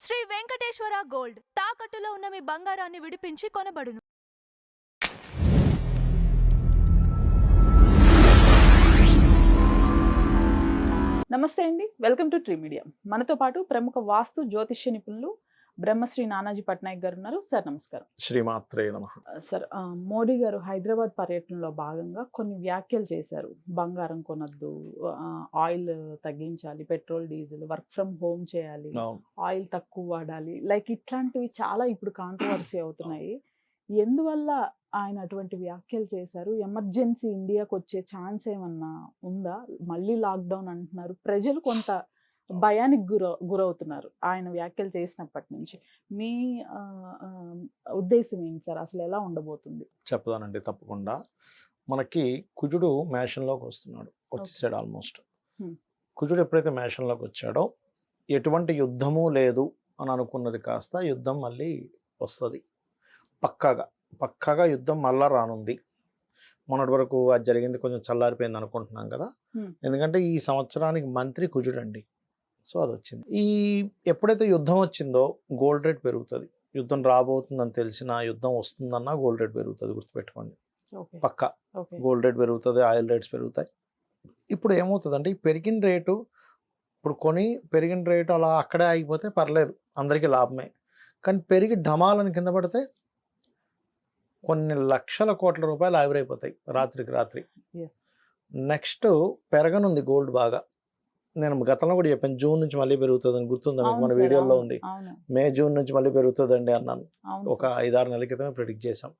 Shri Venkateswara gold తాకట్టులో ఉన్న మీ బంగారాన్ని విడిపించి కొనబడును. నమస్తే అండి, వెల్కమ్ టు ట్రీ మీడియా. మనతో పాటు ప్రముఖ వాస్తు జ్యోతిష్య నిపుణులు బ్రహ్మశ్రీ నానాజీ పట్నాయక్ గారు ఉన్నారు. సార్ నమస్కారం. శ్రీమాత్రే నమః. సార్, మోడీ గారు హైదరాబాద్ పర్యటనలో భాగంగా కొన్ని వ్యాఖ్యలు చేశారు. బంగారం కొనద్దు, ఆయిల్ తగ్గించాలి, petrol diesel work from home చేయాలి, ఆయిల్ తక్కువ వాడాలి, లైక్ ఇట్లాంటివి చాలా ఇప్పుడు కాంట్రవర్సీ అవుతున్నాయి. ఎందువల్ల ఆయన అటువంటి వ్యాఖ్యలు చేశారు? ఎమర్జెన్సీ ఇండియాకి వచ్చే ఛాన్స్ ఏమన్నా ఉందా? మళ్ళీ లాక్డౌన్ అంటున్నారు, ప్రజలు కొంత భయానికి గురవుతున్నారు ఆయన వ్యాఖ్యలు చేసినప్పటి నుంచి. మీ ఉద్దేశం ఏంటి సార్? అసలు ఎలా ఉండబోతుంది? చెప్తానండి తప్పకుండా. మనకి కుజుడు మేషంలోకి వస్తున్నాడు, వచ్చేసాడు ఆల్మోస్ట్. కుజుడు ఎప్పుడైతే మేషంలోకి వచ్చాడో ఎటువంటి యుద్ధము లేదు అని అనుకున్నది కాస్త యుద్ధం మళ్ళీ వస్తుంది. పక్కాగా యుద్ధం మళ్ళా రానుంది. మొన్నటి వరకు అది జరిగింది కొంచెం చల్లారిపోయింది అనుకుంటున్నాం కదా, ఎందుకంటే ఈ సంవత్సరానికి మంత్రి కుజుడు అండి. సో అది వచ్చింది. ఎప్పుడైతే యుద్ధం వచ్చిందో గోల్డ్ రేట్ పెరుగుతుంది. యుద్ధం రాబోతుందని తెలిసిన, యుద్ధం వస్తుందన్నా గోల్డ్ రేట్ పెరుగుతుంది, గుర్తుపెట్టుకోండి. పక్కా గోల్డ్ రేట్ పెరుగుతుంది, ఆయిల్ రేట్స్ పెరుగుతాయి. ఇప్పుడు ఏమవుతుందంటే ఈ పెరిగిన రేటు, ఇప్పుడు పెరిగిన రేటు అలా అక్కడే ఆగిపోతే పర్లేదు, అందరికీ లాభమే. కానీ పెరిగి ఢమాలని కింద పడితే కొన్ని లక్షల కోట్ల రూపాయలు ఆవిరైపోతాయి రాత్రికి రాత్రి. నెక్స్ట్ పెరగనుంది గోల్డ్ బాగా. నేను గతంలో కూడా చెప్పాను, జూన్ నుంచి మళ్ళీ పెరుగుతుందని, గుర్తుందా మీకు? మన వీడియోలో ఉంది, మే జూన్ నుంచి మళ్ళీ పెరుగుతుందండి అన్నాను. ఒక 5-6 నెలల క్రితమే ప్రిడిక్ట్ చేసాం.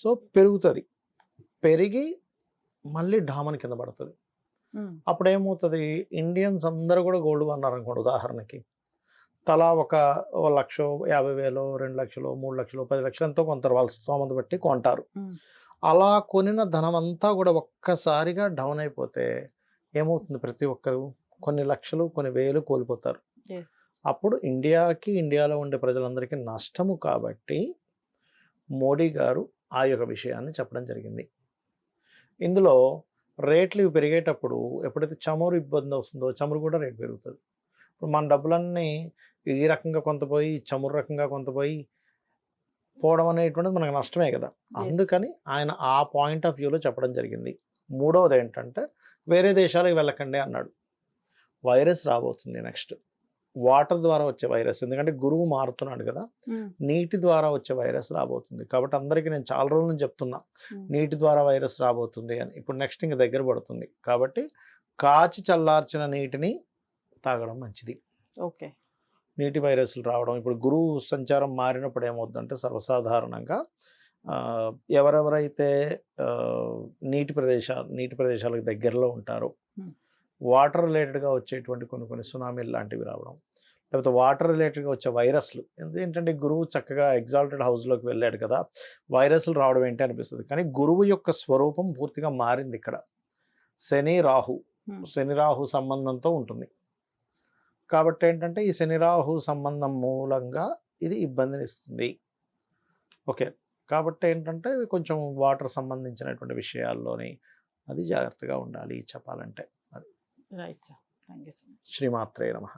సో పెరుగుతుంది, పెరిగి మళ్ళీ ఢామని కింద పడుతుంది. అప్పుడు ఏమవుతుంది, ఇండియన్స్ అందరూ కూడా గోల్డ్ కొన్నారు అనుకోండి, ఉదాహరణకి తలా ఒక 1,50,000, 2 లక్షలు, 3 లక్షలు, 10 లక్షలు ఎంతో కొంటారు, వాళ్ళ స్తోమత బట్టి కొంటారు. అలా కొనిన ధనం అంతా కూడా ఒక్కసారిగా డౌన్ అయిపోతే ఏమవుతుంది, ప్రతి ఒక్కరు కొన్ని లక్షలు, కొన్ని వేలు కోల్పోతారు. అప్పుడు ఇండియాలో ఉండే ప్రజలందరికీ నష్టము. కాబట్టి మోడీ గారు ఆ యొక్క విషయాన్ని చెప్పడం జరిగింది. ఇందులో రేట్లు పెరిగేటప్పుడు ఎప్పుడైతే చమురు ఇబ్బంది వస్తుందో, చమురు కూడా రేటు పెరుగుతుంది. ఇప్పుడు మన డబ్బులన్నీ ఈ రకంగా కొంత పోయి, చమురు రకంగా కొంత పోవడం అనేటువంటిది మనకు నష్టమే కదా. అందుకని ఆయన ఆ పాయింట్ ఆఫ్ వ్యూలో చెప్పడం జరిగింది. మూడవది ఏంటంటే, వేరే దేశాలకు వెళ్ళకండి అన్నాడు. వైరస్ రాబోతుంది నెక్స్ట్, వాటర్ ద్వారా వచ్చే వైరస్. ఎందుకంటే గురువు మారుతున్నాడు కదా, నీటి ద్వారా వచ్చే వైరస్ రాబోతుంది. కాబట్టి అందరికీ నేను చాలా రోజుల నుంచి చెప్తున్నా, నీటి ద్వారా వైరస్ రాబోతుంది అని. ఇప్పుడు నెక్స్ట్ ఇంక దగ్గర పడుతుంది. కాబట్టి కాచి చల్లార్చిన నీటిని తాగడం మంచిది. నీటి వైరస్లు రావడం, ఇప్పుడు గురువు సంచారం మారినప్పుడు ఏమవుతుందంటే, సర్వసాధారణంగా ఎవరెవరైతే నీటి ప్రదేశాలకు దగ్గరలో ఉంటారో, వాటర్ రిలేటెడ్గా వచ్చేటువంటి కొన్ని సునామీలు లాంటివి రావడం, లేకపోతే వాటర్ రిలేటెడ్గా వచ్చే వైరస్లు. ఏంటంటే గురువు చక్కగా ఎగ్జాల్టెడ్ హౌస్లోకి వెళ్ళాడు కదా, వైరస్లు రావడం ఏంటి అనిపిస్తుంది. కానీ గురువు యొక్క స్వరూపం పూర్తిగా మారింది. ఇక్కడ శని రాహు సంబంధంతో ఉంటుంది. కాబట్టి ఏంటంటే ఈ శని రాహు సంబంధం మూలంగా ఇది ఇబ్బందిని ఇస్తుంది. ఓకే, కాబట్టి ఏంటంటే కొంచెం వాటర్ సంబంధించినటువంటి విషయాల్లోని అది జాగ్రత్తగా ఉండాలి చెప్పాలంటే. అది right sir, thank you so much. శ్రీమాత్రే నమః.